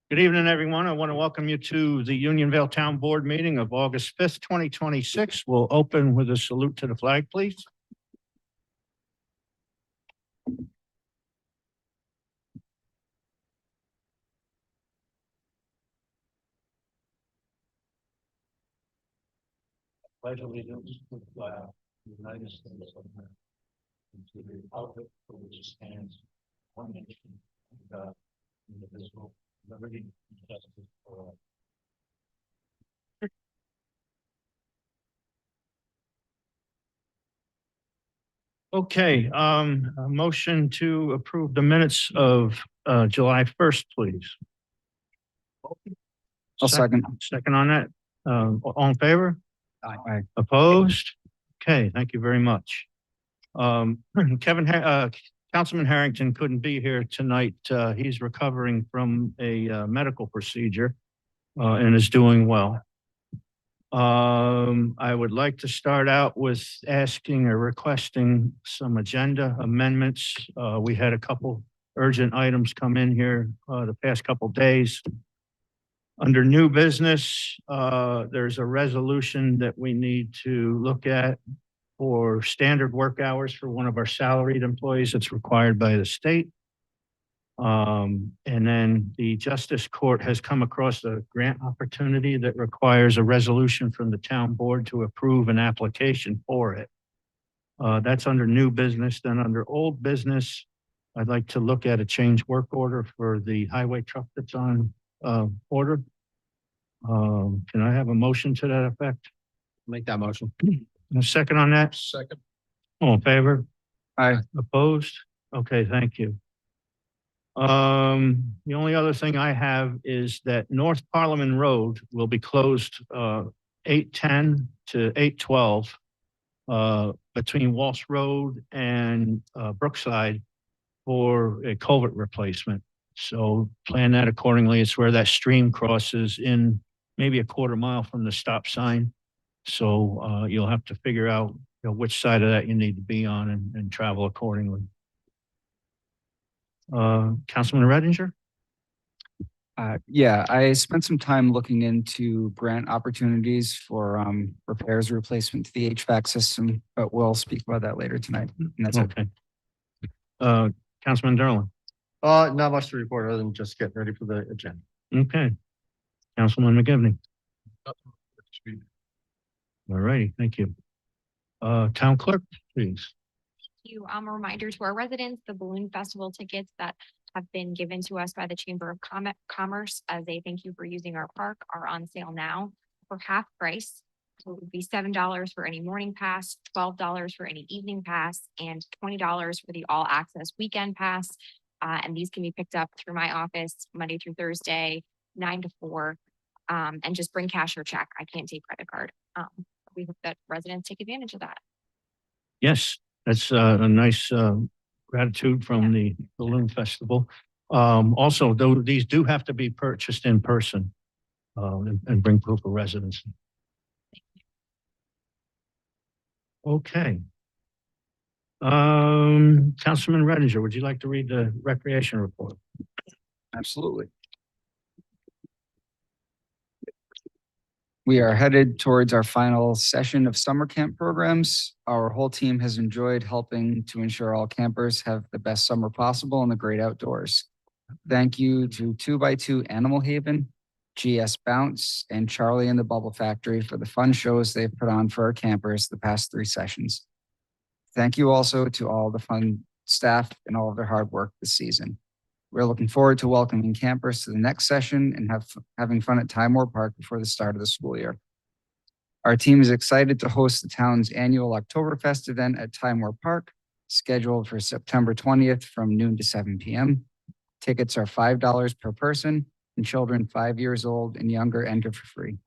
Good evening, everyone. I want to welcome you to the Unionville Town Board meeting of August 5th, 2026. We'll open with a salute to the flag, please. Pledge allegiance to the flag of the United States of America and to the republic for which it stands, one nation, under God, indivisible, liberty and justice for all. Okay, a motion to approve the minutes of July 1st, please. I'll second. Second on that. All in favor? Aye. Opposed? Okay, thank you very much. Councilman Harrington couldn't be here tonight. He's recovering from a medical procedure and is doing well. I would like to start out with asking or requesting some agenda amendments. We had a couple urgent items come in here the past couple days. Under new business, there's a resolution that we need to look at for standard work hours for one of our salaried employees that's required by the state. And then the Justice Court has come across a grant opportunity that requires a resolution from the town board to approve an application for it. That's under new business. Then under old business, I'd like to look at a change work order for the highway truck that's on order. Can I have a motion to that effect? Make that motion. A second on that? Second. All in favor? Aye. Opposed? Okay, thank you. The only other thing I have is that North Parliament Road will be closed 8:10 to 8:12 between Walsh Road and Brookside for a culvert replacement. So plan that accordingly. It's where that stream crosses in maybe a quarter mile from the stop sign. So you'll have to figure out which side of that you need to be on and travel accordingly. Councilman Redinger? Yeah, I spent some time looking into grant opportunities for repairs, replacement to the HVAC system, but we'll speak about that later tonight. And that's okay. Councilman Derlin? Not much to report other than just getting ready for the agenda. Okay. Councilman McGivney? All righty, thank you. Town Clerk, please. A reminder to our residents, the balloon festival tickets that have been given to us by the Chamber of Commerce as a thank you for using our park are on sale now for half price. So it would be $7 for any morning pass, $12 for any evening pass, and $20 for the all access weekend pass. And these can be picked up through my office Monday through Thursday, 9 to 4. And just bring cash or check. I can't take credit card. We hope that residents take advantage of that. Yes, that's a nice gratitude from the balloon festival. Also, though, these do have to be purchased in person and bring proof of residency. Okay. Councilman Redinger, would you like to read the recreation report? Absolutely. We are headed towards our final session of summer camp programs. Our whole team has enjoyed helping to ensure all campers have the best summer possible in the great outdoors. Thank you to 2x2 Animal Haven, GS Bounce, and Charlie and the Bubble Factory for the fun shows they've put on for our campers the past 3 sessions. Thank you also to all the fun staff and all of their hard work this season. We're looking forward to welcoming campers to the next session and having fun at Timor Park before the start of the school year. Our team is excited to host the town's annual Oktoberfest event at Timor Park, scheduled for September 20th from noon to 7 p.m. Tickets are $5 per person, and children 5 years old and younger enter for free.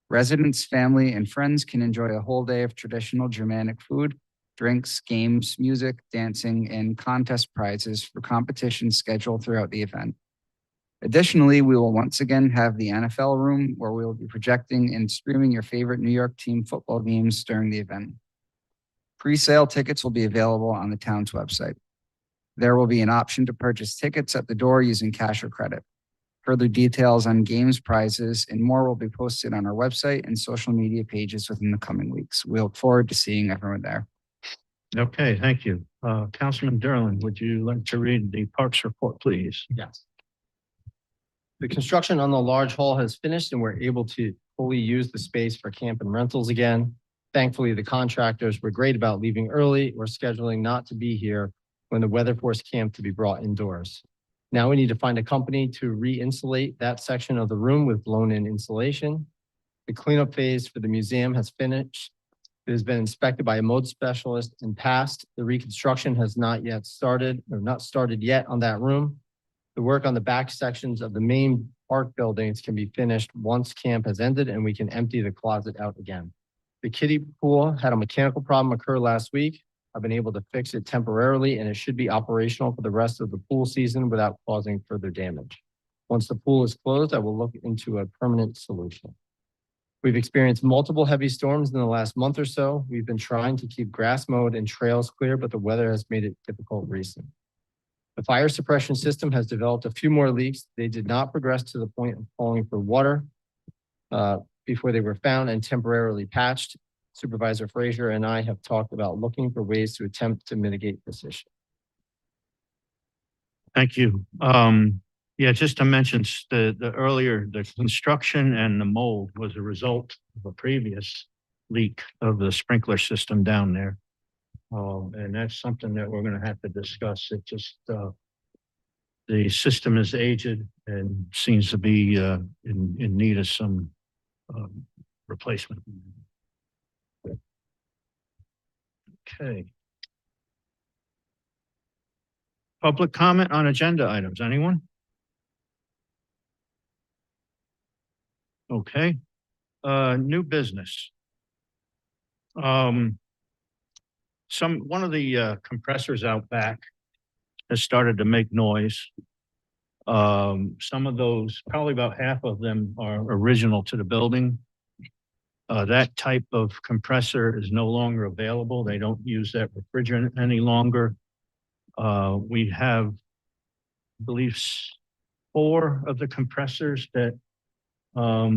Residents, family, and friends can enjoy a whole day of traditional Germanic food, drinks, games, music, dancing, and contest prizes for competitions scheduled throughout the event. Additionally, we will once again have the NFL room where we will be projecting and streaming your favorite New York team football games during the event. Pre-sale tickets will be available on the town's website. There will be an option to purchase tickets at the door using cash or credit. Further details on games, prizes, and more will be posted on our website and social media pages within the coming weeks. We look forward to seeing everyone there. Okay, thank you. Councilman Derlin, would you like to read the Parks report, please? Yes. The construction on the large hall has finished and we're able to fully use the space for camp and rentals again. Thankfully, the contractors were great about leaving early or scheduling not to be here when the weather forced camp to be brought indoors. Now we need to find a company to re-insulate that section of the room with blown-in insulation. The cleanup phase for the museum has finished. It has been inspected by a mold specialist and passed. The reconstruction has not started yet on that room. The work on the back sections of the main park buildings can be finished once camp has ended and we can empty the closet out again. The kiddie pool had a mechanical problem occur last week. I've been able to fix it temporarily and it should be operational for the rest of the pool season without causing further damage. Once the pool is closed, I will look into a permanent solution. We've experienced multiple heavy storms in the last month or so. We've been trying to keep grass mowed and trails clear, but the weather has made it difficult recently. The fire suppression system has developed a few more leaks. They did not progress to the point of calling for water before they were found and temporarily patched. Supervisor Frazier and I have talked about looking for ways to attempt to mitigate this issue. Thank you. Yeah, just to mention the earlier, the construction and the mold was a result of a previous leak of the sprinkler system down there. And that's something that we're gonna have to discuss. It just, the system is aged and seems to be in need of some replacement. Okay. Public comment on agenda items, anyone? Okay, new business. One of the compressors out back has started to make noise. Some of those, probably about half of them are original to the building. That type of compressor is no longer available. They don't use that refrigerant any longer. We have, I believe, 4 of the compressors that are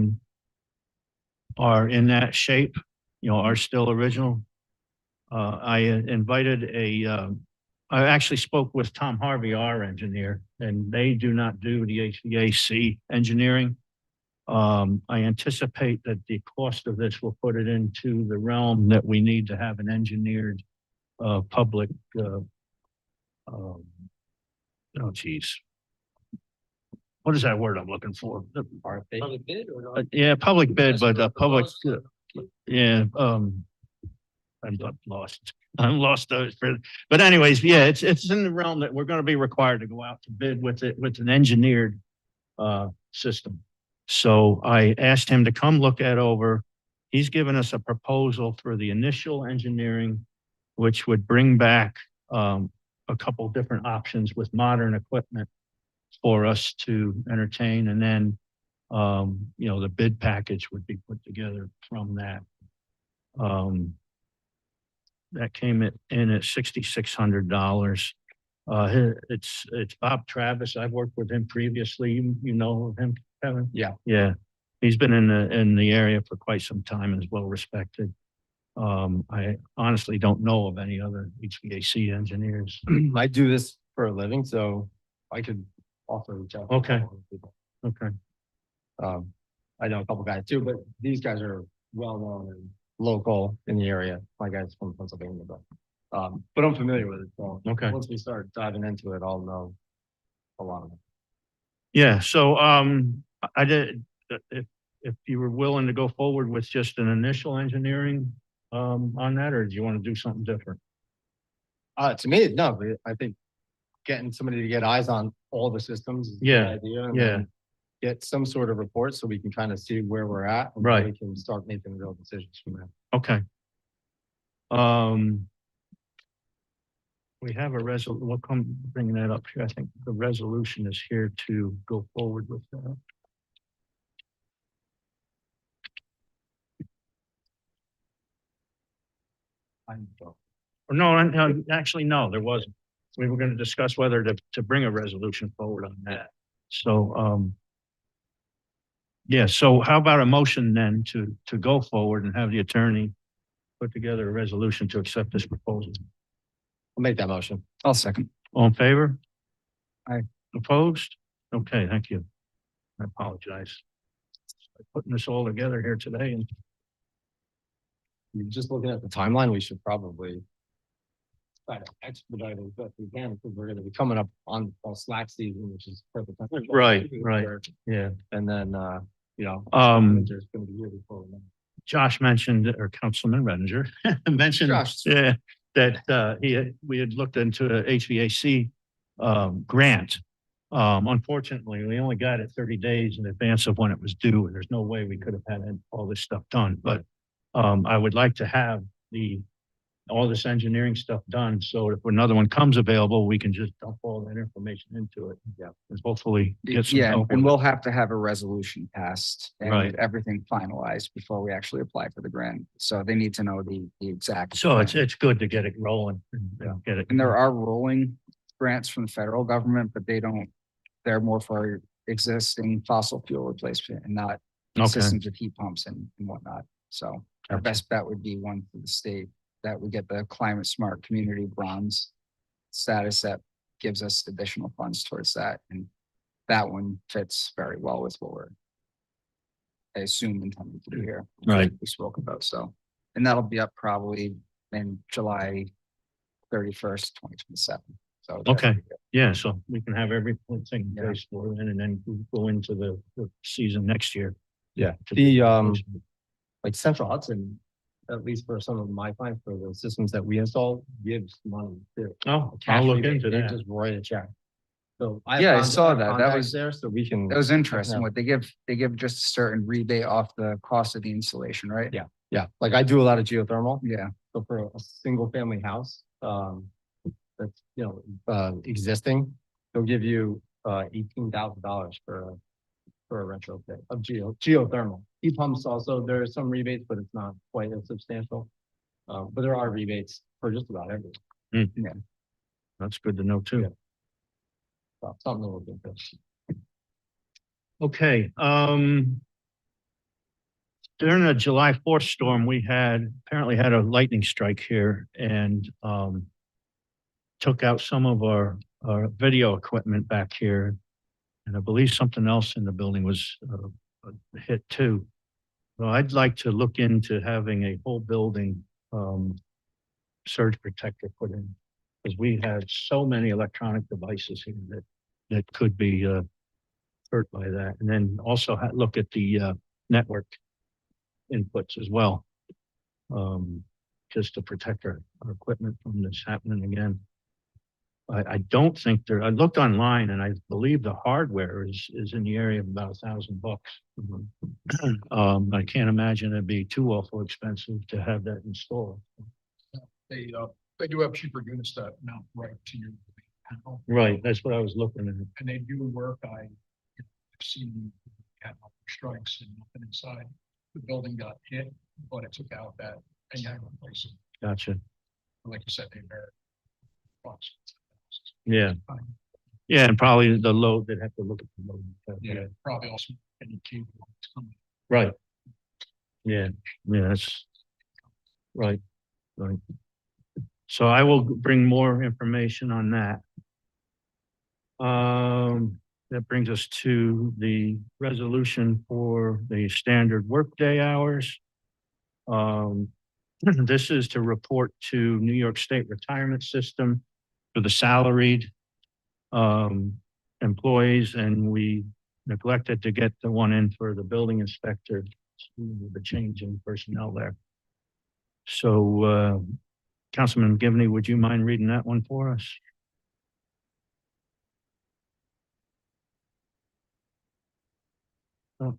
in that shape, are still original. I actually spoke with Tom Harvey, our engineer, and they do not do the HVAC engineering. I anticipate that the cost of this will put it into the realm that we need to have an engineered public, what is that word I'm looking for? Public bid or Yeah, public bid, but public, yeah, I'm lost. I'm lost those. But anyways, yeah, it's in the realm that we're going to be required to go out to bid with an engineered system. So I asked him to come look at over. He's given us a proposal for the initial engineering, which would bring back a couple different options with modern equipment for us to entertain. And then, the bid package would be put together from that. That came in at $6,600. It's Bob Travis. I've worked with him previously. You know him, Kevin? Yeah. Yeah. He's been in the area for quite some time and is well respected. I honestly don't know of any other HVAC engineers. I do this for a living, so I could also reach out. to Okay. a couple of people. Okay. I know a couple guys too, but these guys are well known and local in the area. My guy's from Pennsylvania, but I'm familiar with it. So Okay. once we start diving into it, I'll know a lot of it. Yeah. So I did. If you were willing to go forward with just an initial engineering on that, or do you want to do something different? To me, no, but I think getting somebody to get eyes on all the systems is a Yeah, good idea. And yeah. then get some sort of report so we can kind of see where we're at. And Right. We can start making real decisions from there. Okay. We have a we'll come bringing that up here. I think the resolution is here to go forward with that. Or no, actually, no, there wasn't. We were going to discuss whether to bring a resolution forward on that. So, Yeah, so how about a motion then to go forward and have the attorney put together a resolution to accept this proposal? I'll make that motion. I'll second. All in favor? Aye. Opposed? Okay, thank you. I apologize. Putting this all together here today and You're just looking at the timeline, we should probably try to expedite it as best we can, because we're gonna be coming up on slack season, which is perfect. time. Right. Yeah. And then, you know. Winter's gonna be here before we know. Josh mentioned, or Councilman Renninger mentioned, Josh. yeah, that we had looked into a HVAC grant. Unfortunately, we only got it 30 days in advance of when it was due, and there's no way we could have had all this stuff done. But I would like to have all this engineering stuff done, so if another one comes available, we can just dump all that information into it. Yeah, and hopefully get some Yeah, help. and with we'll have to have a resolution passed Right. and everything finalized before we actually apply for the grant. So they need to know the exact. it. So grant. it's good to get it rolling and get it. And there are rolling grants from the federal government, but they're more for existing fossil fuel replacement and not Okay. systems with heat pumps and whatnot. So our Gotcha. best bet would be one for the state that we get the climate smart community bronze status that gives us additional funds towards that. And that one fits very well with what I assume intended to do here. Right. We spoke about, so, and that'll be up probably in July 31st, 2027. So. that Okay. should be good. Yeah, so we can have everything in Yeah. place for it and then go into the season next year. Yeah, like Central Hudson, at least for some of my clients, for the systems that we install, gives money too. Oh, Cash I'll look rebate, into they that. Just write a check. So. Yeah, I have saw have that. That contacts was- there, so we can. That was interesting. Yeah. What they give just a certain rebate off the cost of the installation, right? Yeah. Yeah, like I do a lot of geothermal. Yeah. So for a single family house, that's, existing, they'll give you, $18,000 for a retrofit of geothermal. Heat pumps also, there are some rebates, but it's not quite as substantial. But there are rebates for just about everything. That's good to know too. Yeah. So something to look into. Okay, during the July 4th storm, we apparently had a lightning strike here and took out some of our video equipment back here. And I believe something else in the building was hit too. So I'd like to look into having a whole building surge protector put in. Because we had so many electronic devices here that could be hurt by that. And then also look at the network inputs as well. Just to protect our equipment from this happening again. I don't think I looked online and I believe the hardware is in the area of about $1,000. I can't imagine it'd be too awful expensive to have that installed. They do have cheaper units that mount right to your panel. Right, that's what I was looking at. And they do work. I've seen had strikes and nothing inside. The building got hit, but it took out that and you had to replace it. Gotcha. Like you said, they vary. Costs. Yeah. Yeah, and probably the load, they'd have to look at the load. Yeah, probably also any cable. coming. Right. Yeah, that's right. So I will bring more information on that. That brings us to the resolution for the standard workday hours. This is to report to New York State Retirement System for the salaried employees, and we neglected to get the one in for the building inspector, the change in personnel there. So, Councilman Givney, would you mind reading that one for us? Oh.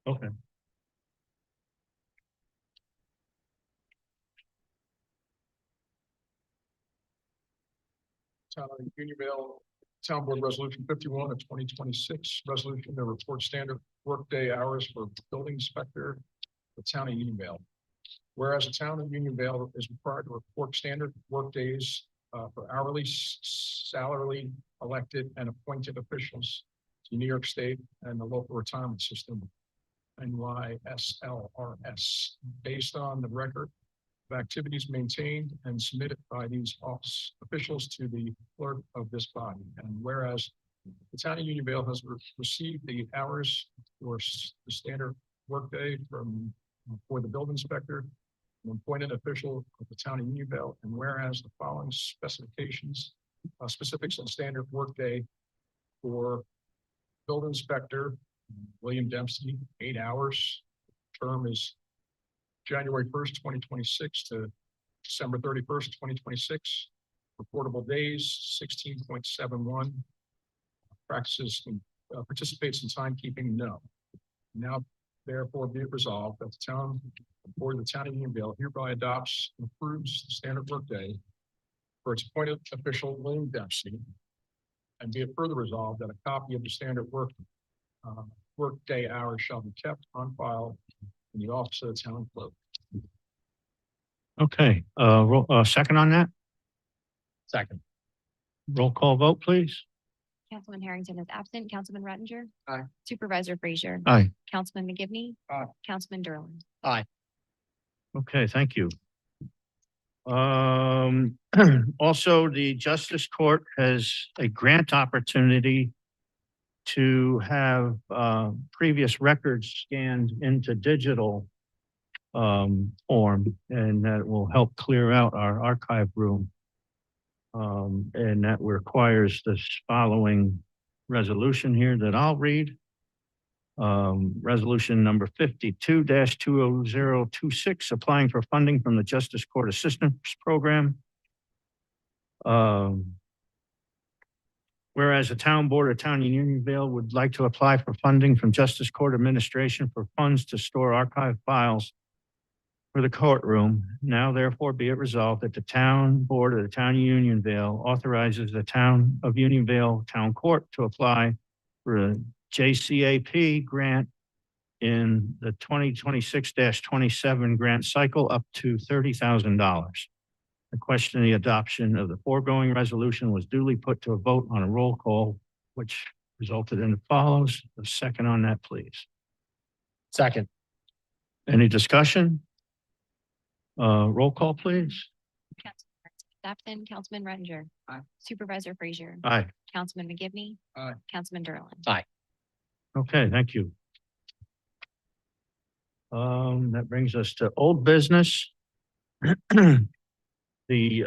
Okay. Town of Unionville, Town Board Resolution 51 of 2026, resolution to report standard workday hours for building inspector, the Town of Unionville. Whereas the Town of Unionville is required to report standard workdays for hourly, salary, elected, and appointed officials to New York State and the local retirement system, NYSLRS, based on the record of activities maintained and submitted by these office officials to the clerk of this body. And whereas the town of Unionville has received the hours for the standard workday for the building inspector, an appointed official of the town of Unionville, and whereas the following specifics on standard workday for building inspector William Dempsey, 8 hours. Term is January 1st, 2026 to December 31st, 2026. Reportable days, 16.71. Participates in timekeeping, no. Now, therefore, be it resolved that the town board of the town of Unionville hereby adopts and approves the standard workday for its appointed official William Dempsey. And be it further resolved that a copy of the standard workday hours shall be kept on file in the office of the town clerk. Okay, second on that? Second. Roll call vote, please. Councilman Harrington is absent. Councilman Rettinger. Aye. Supervisor Frazier. Aye. Councilman McGivney. Aye. Councilman Derlin. Okay, thank you. Also, the Justice Court has a grant opportunity to have previous records scanned into digital form, and that will help clear out our archive room. And that requires this following resolution here that I'll read. Resolution number 52-20026, applying for funding from the Justice Court Assistance Program. Whereas the town board of town of Unionville would like to apply for funding from Justice Court Administration for funds to store archive files for the courtroom. Now therefore be it resolved that the town board of the town of Unionville authorizes the town of Unionville Town Court to apply for a JCAP grant in the 2026-27 grant cycle up to $30,000. The question of the adoption of the foregoing resolution was duly put to a vote on a roll call, which resulted in the follows. A second on that, please. Second. Any discussion? Roll call, please. Councilman Harrington is absent. Councilman Rettinger. Aye. Supervisor Frazier. Aye. Councilman McGivney. Aye. Councilman Derlin. Okay, thank you. That brings us to old business. The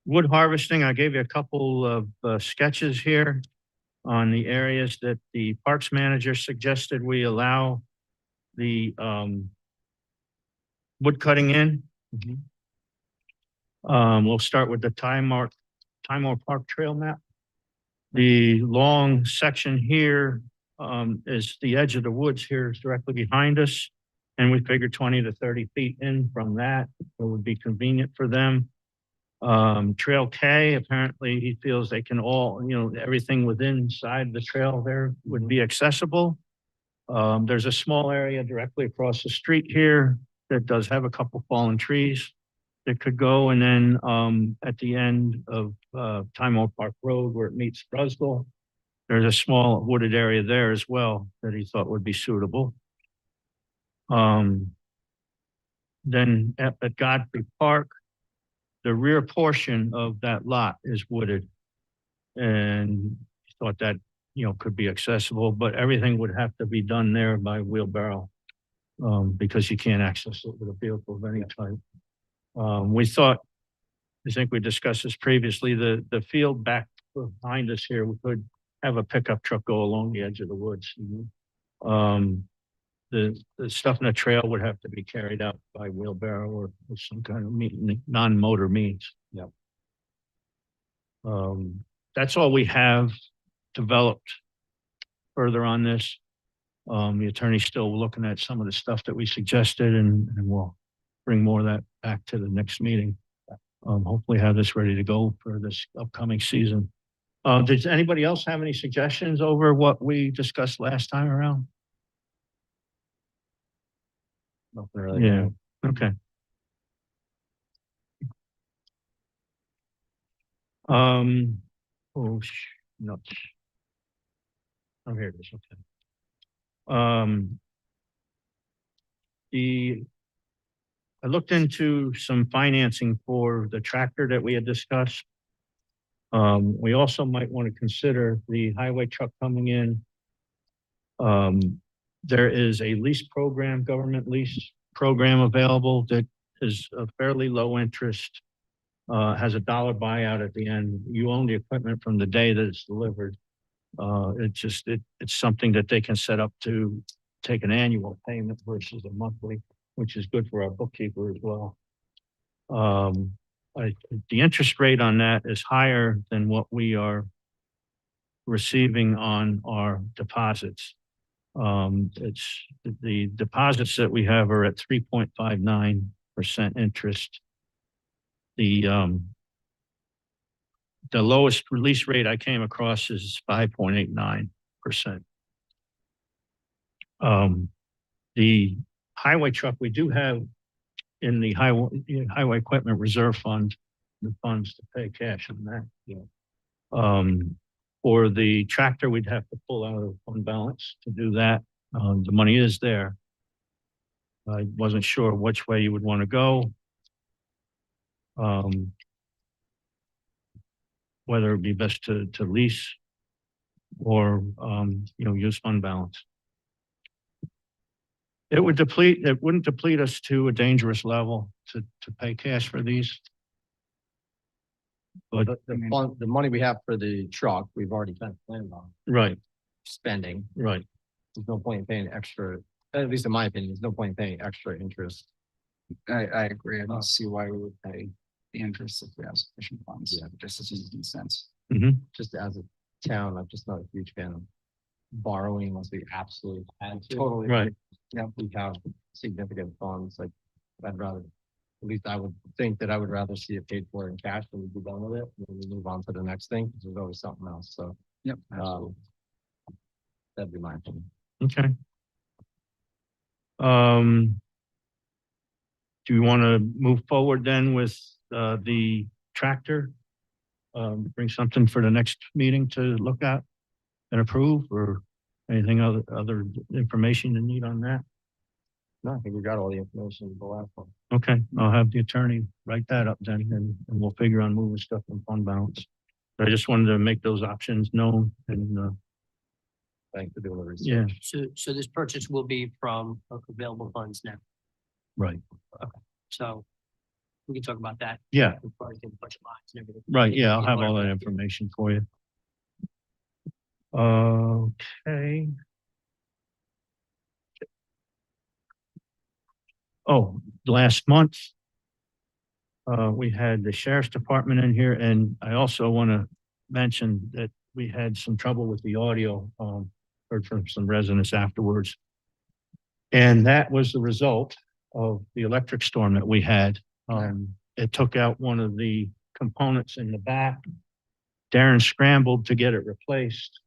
wood harvesting, I gave you a couple of sketches here on the areas that the parks manager suggested we allow the wood cutting in. We'll start with the Timor Park Trail map. The long section here is the edge of the woods here is directly behind us. And we figured 20 to 30 feet in from that, it would be convenient for them. Trail K, apparently he feels they can all, everything within inside the trail there would be accessible. There's a small area directly across the street here that does have a couple fallen trees that could go. And then at the end of Timor Park Road where it meets Brusville, there's a small wooded area there as well that he thought would be suitable. Then at Godfrey Park, the rear portion of that lot is wooded. And he thought that, could be accessible, but everything would have to be done there by wheelbarrow because you can't access it with a vehicle of any type. We thought, I think we discussed this previously, the field back behind us here, we could have a pickup truck go along the edge of the woods. The stuff in the trail would have to be carried out by wheelbarrow or some kind of non-motor means. Yep. That's all we have developed further on this. The attorney's still looking at some of the stuff that we suggested and we'll bring more of that back to the next meeting. Hopefully have this ready to go for this upcoming season. Does anybody else have any suggestions over what we discussed last time around? Nothing really. Yeah, okay. Nuts. Oh, here it is, okay. I looked into some financing for the tractor that we had discussed. We also might want to consider the highway truck coming in. There is a lease program, government lease program available that is a fairly low interest. Has a dollar buyout at the end. You own the equipment from the day that it's delivered. It's something that they can set up to take an annual payment versus a monthly, which is good for our bookkeeper as well. The interest rate on that is higher than what we are receiving on our deposits. It's the deposits that we have are at 3.59% interest. The lowest release rate I came across is 5.89%. The highway truck we do have in the highway equipment reserve fund, the funds to pay cash on that. For the tractor, we'd have to pull out of fund balance to do that. The money is there. I wasn't sure which way you would want to go. Whether it'd be best to lease or, use fund balance. It wouldn't deplete us to a dangerous level to pay cash for these. But The money we have for the truck, we've already kind of planned on right, spending. right. There's no point in paying extra, at least in my opinion, there's no point in paying extra interest. I agree. I don't see why we would pay the interest if we have sufficient funds. Yeah. It just doesn't make sense. Just as a town, I'm just not a huge fan of borrowing unless we absolutely had to. Totally. Right. Yeah, we have significant funds, like, I'd rather, at least I would think that I would rather see it paid for in cash than we be done with it, and then we move on to the next thing, because there's always something else, so. Yep. Absolutely. That'd be my opinion. Okay. Do you want to move forward then with the tractor? Bring something for the next meeting to look at and approve, or anything other information you need on that? No, I think we got all the information in the last one. Okay, I'll have the attorney write that up then, and we'll figure on moving stuff from fund balance. But I just wanted to make those options known and, Thanks for doing the research. yeah, So this purchase will be from available funds now. right. So we can talk about that. Yeah, We'll probably get a bunch of lines and everything. right. Yeah, I'll have all that information for you. Okay. Oh, last month, we had the sheriff's department in here, and I also want to mention that we had some trouble with the audio, heard from some residents afterwards. And that was the result of the electric storm that we had. It took out one of the components in the back. Darren scrambled to get it replaced.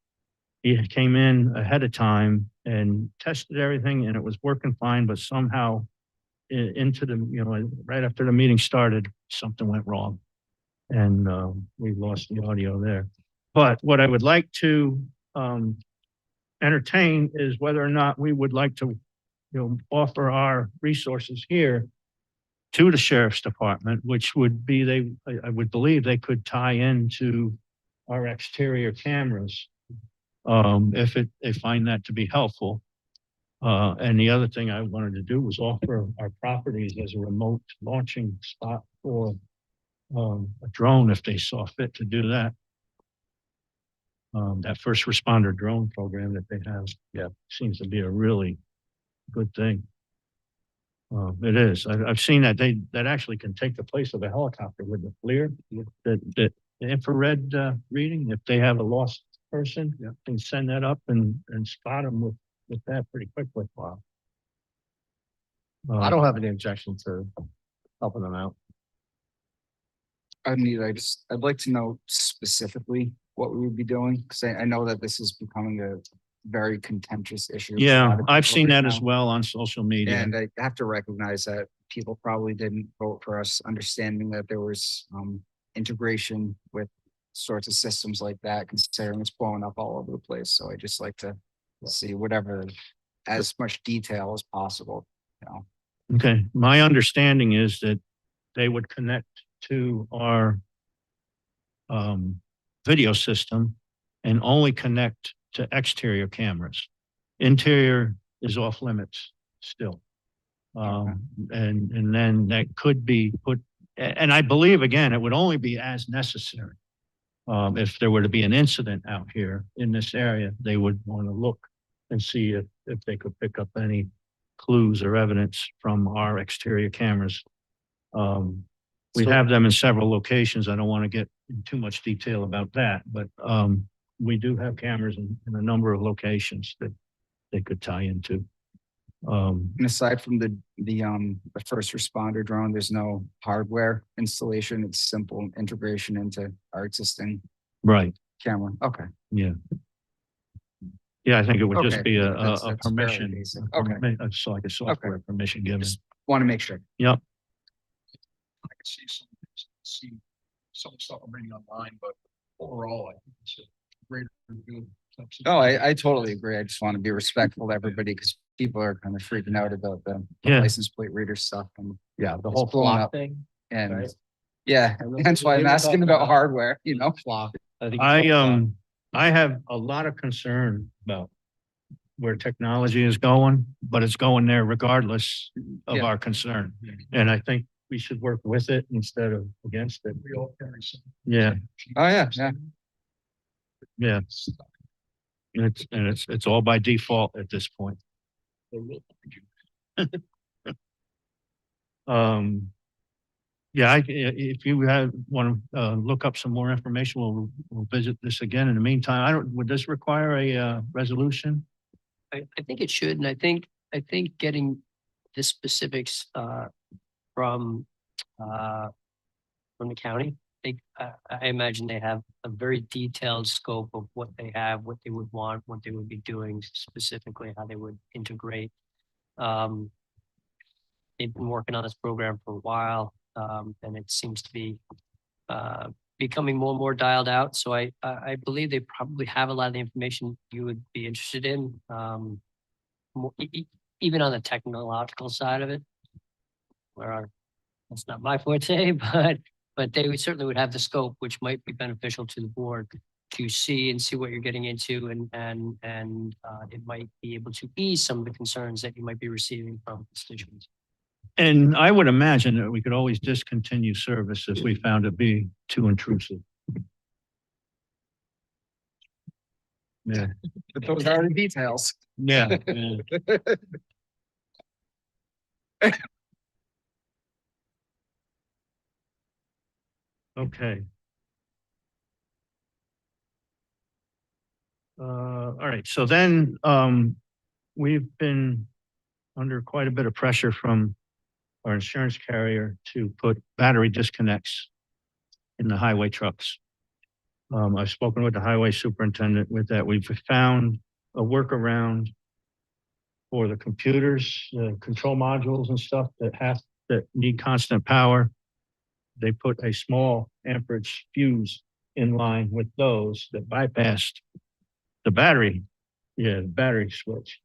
He came in ahead of time and tested everything, and it was working fine, but somehow into the, right after the meeting started, something went wrong. And we lost the audio there. But what I would like to entertain is whether or not we would like to, offer our resources here to the sheriff's department, which would be, I would believe they could tie into our exterior cameras if they find that to be helpful. And the other thing I wanted to do was offer our properties as a remote launching spot for a drone if they saw fit to do that. That first responder drone program that they have, seems to be a really good thing. It is. I've seen that that actually can take the place of a helicopter with the FLIR, the infrared reading. If they have a lost person, can send that up and spot them with that pretty quickly. Wow. I don't have any objection to helping them out. I'd like to know specifically what we would be doing, because I know that this is becoming a very contentious issue. for a lot Yeah, of I've people seen right that as now. well on social media. And I have to recognize that people probably didn't vote for us, understanding that there was integration with sorts of systems like that, considering it's blowing up all over the place. So I just like to see whatever, as much detail as possible, you know. Okay, my understanding is that they would connect to our video system and only connect to exterior cameras. Interior is off limits still. And then that could be put, and I believe, again, it would only be as necessary. If there were to be an incident out here in this area, they would want to look and see if they could pick up any clues or evidence from our exterior cameras. We So- have them in several locations. I don't want to get in too much detail about that, but we do have cameras in a number of locations that they could tie into. And aside from the first responder drone, there's no hardware installation. It's simple integration into our existing Right, camera. Okay. yeah. Yeah, I think it would just Okay, be a that's very permission. basic. a Okay. It's like a software permission given. Just want to make sure. Yep, I can see some stuff I'm reading online, but overall, I think it's a great review. Oh, I totally agree. I just want to be respectful to everybody because people are kind of freaking out about the Yeah. license plate reader stuff and Yeah, the It's whole blowing flock up. thing. and Right. yeah, that's why I'm We were asking talking about about- hardware, you know? Flock. think it's I, called flock. I have a lot of concern about where technology is going, but it's going there regardless of Yeah. our concern. And I think we should work with it instead of against it. We all carry some. Yeah, Oh, yeah, yeah. yeah. And it's all by default at this point. Yeah, if you want to, look up some more information, we'll visit this again. In the meantime, would this require a, resolution? I think it should, and I think getting the specifics from the county. I imagine they have a very detailed scope of what they have, what they would want, what they would be doing specifically, how they would integrate. They've been working on this program for a while, and it seems to be becoming more and more dialed out. So I believe they probably have a lot of the information you would be interested in, even on the technological side of it. That's not my forte, but they would certainly would have the scope, which might be beneficial to the board to see what you're getting into, and it might be able to ease some of the concerns that you might be receiving from constituents. And I would imagine that we could always discontinue service if we found it be too intrusive. Yeah, But those are the details. yeah. Okay. All right, so then, we've been under quite a bit of pressure from our insurance carrier to put battery disconnects in the highway trucks. I've spoken with the highway superintendent with that. We've found a workaround for the computers, control modules and stuff that need constant power. They put a small amperage fuse in line with those that bypassed the battery, the battery switch,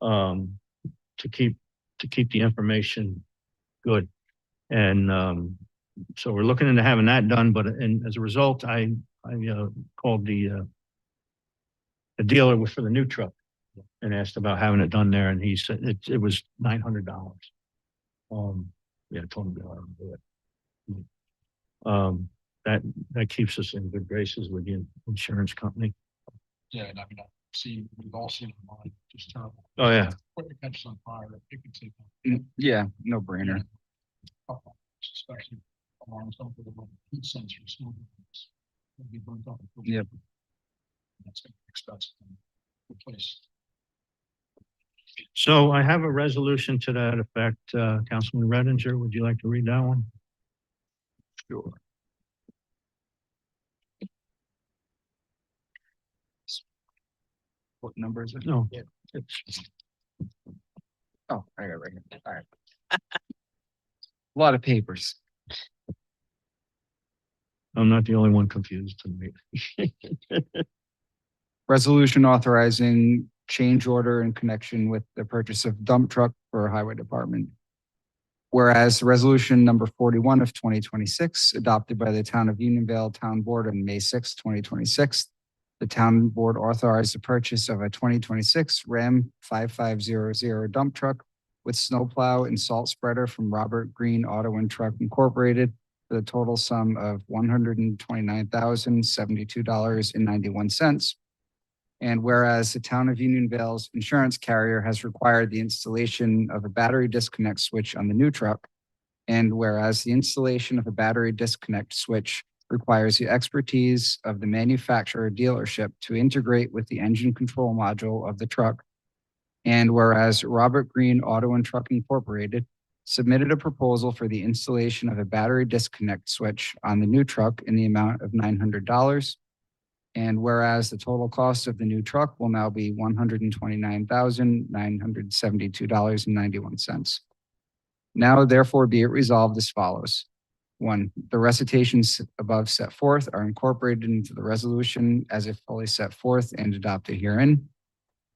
to keep the information good. And so we're looking into having that done, and as a result, I called the dealer for the new truck and asked about having it done there, and he said it was $900. Yeah, I told him to go ahead and do it. That keeps us in good graces with the insurance company. Yeah, and I mean, we've all seen it online, just terrible. Oh, yeah. Equipment catches on fire, it could take. Yeah, no brainer. Especially alarms don't put a heat sensors. It'll be burnt up. Yep. That's gonna be expensive and replaced. So I have a resolution to that effect. Councilman Redinger, would you like to read that one? Sure. What number is it? No, it's, Oh, I got it right here. All right. A lot of papers. I'm not the only one confused tonight. Resolution authorizing change order in connection with the purchase of dump truck for Highway Department. Whereas resolution number 41 of 2026, adopted by the Town of Unionville Town Board on May 6, 2026, the town board authorized the purchase of a 2026 Ram 5500 dump truck with snowplow and salt spreader from Robert Green Auto and Truck Incorporated for the total sum of $129,072.91. And whereas the Town of Unionville's insurance carrier has required the installation of a battery disconnect switch on the new truck, and whereas the installation of a battery disconnect switch requires the expertise of the manufacturer dealership to integrate with the engine control module of the truck, and whereas Robert Green Auto and Truck Incorporated submitted a proposal for the installation of a battery disconnect switch on the new truck in the amount of $900, and whereas the total cost of the new truck will now be $129,972.91. Now therefore be it resolved as follows. 1, the recitations above set forth are incorporated into the resolution as if fully set forth and adopted herein.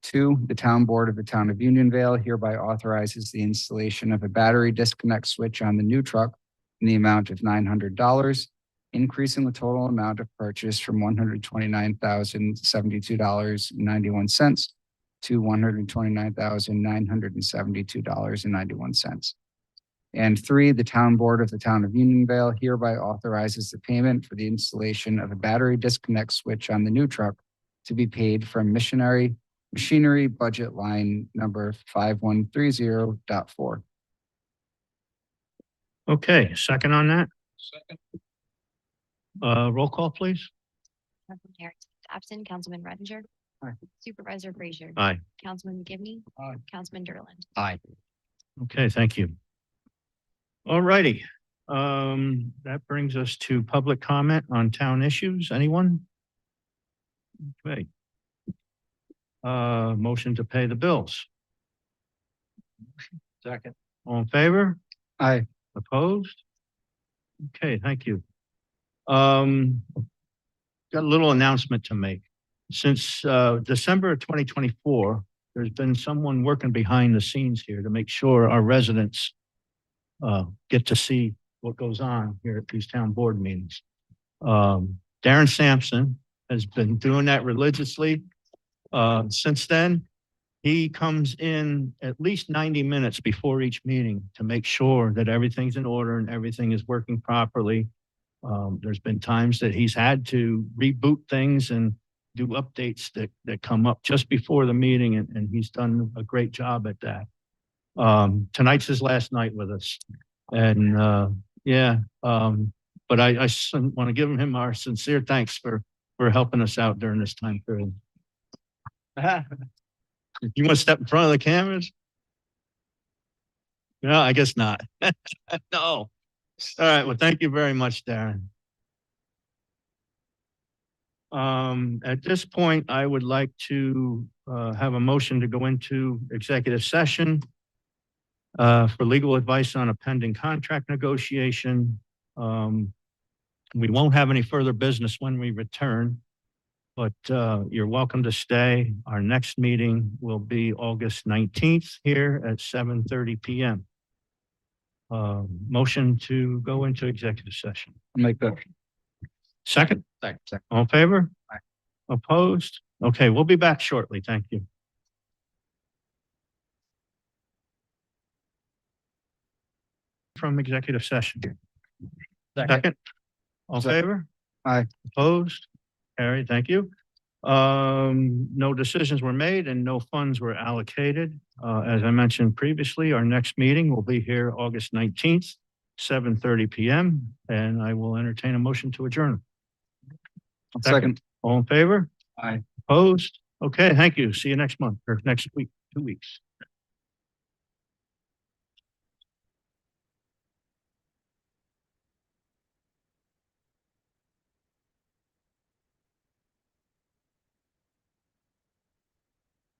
2, the town board of the Town of Unionville hereby authorizes the installation of a battery disconnect switch on the new truck in the amount of $900, increasing the total amount of purchase from $129,072.91 to $129,972.91. And 3, the town board of the Town of Unionville hereby authorizes the payment for the installation of a battery disconnect switch on the new truck to be paid from machinery budget line number 5130.4. Okay, second on that? Second. Roll call, please. Councilman Harris is absent. Councilman Redinger. Aye. Supervisor Frazier. Aye. Councilman McGivney. Aye. Councilman Derland. Aye. Okay, thank you. All righty. That brings us to public comment on town issues. Anyone? Okay. Motion to pay the bills. Second. All in favor? Aye. Opposed? Okay, thank you. Got a little announcement to make. Since December of 2024, there's been someone working behind the scenes here to make sure our residents get to see what goes on here at these town board meetings. Darren Sampson has been doing that religiously. Since then, he comes in at least 90 minutes before each meeting to make sure that everything's in order and everything is working properly. There's been times that he's had to reboot things and do updates that come up just before the meeting, and he's done a great job at that. Tonight's his last night with us. And but I want to give him our sincere thanks for helping us out during this time period. You want to step in front of the cameras? No, I guess not. No. All right. Well, thank you very much, Darren. At this point, I would like to have a motion to go into executive session for legal advice on a pending contract negotiation. We won't have any further business when we return, but you're welcome to stay. Our next meeting will be August 19th here at 7:30 p.m. Motion to go into executive session. I'll make that. Second? Second. All in favor? Aye. Opposed? Okay, we'll be back shortly. Thank you. From executive session. Second? All in favor? Aye. Opposed? Carried. Thank you. No decisions were made and no funds were allocated. As I mentioned previously, our next meeting will be here August 19th, 7:30 p.m. And I will entertain a motion to adjourn. Second. All in favor? Aye. Opposed? Okay, thank you. See you next month or next week, 2 weeks.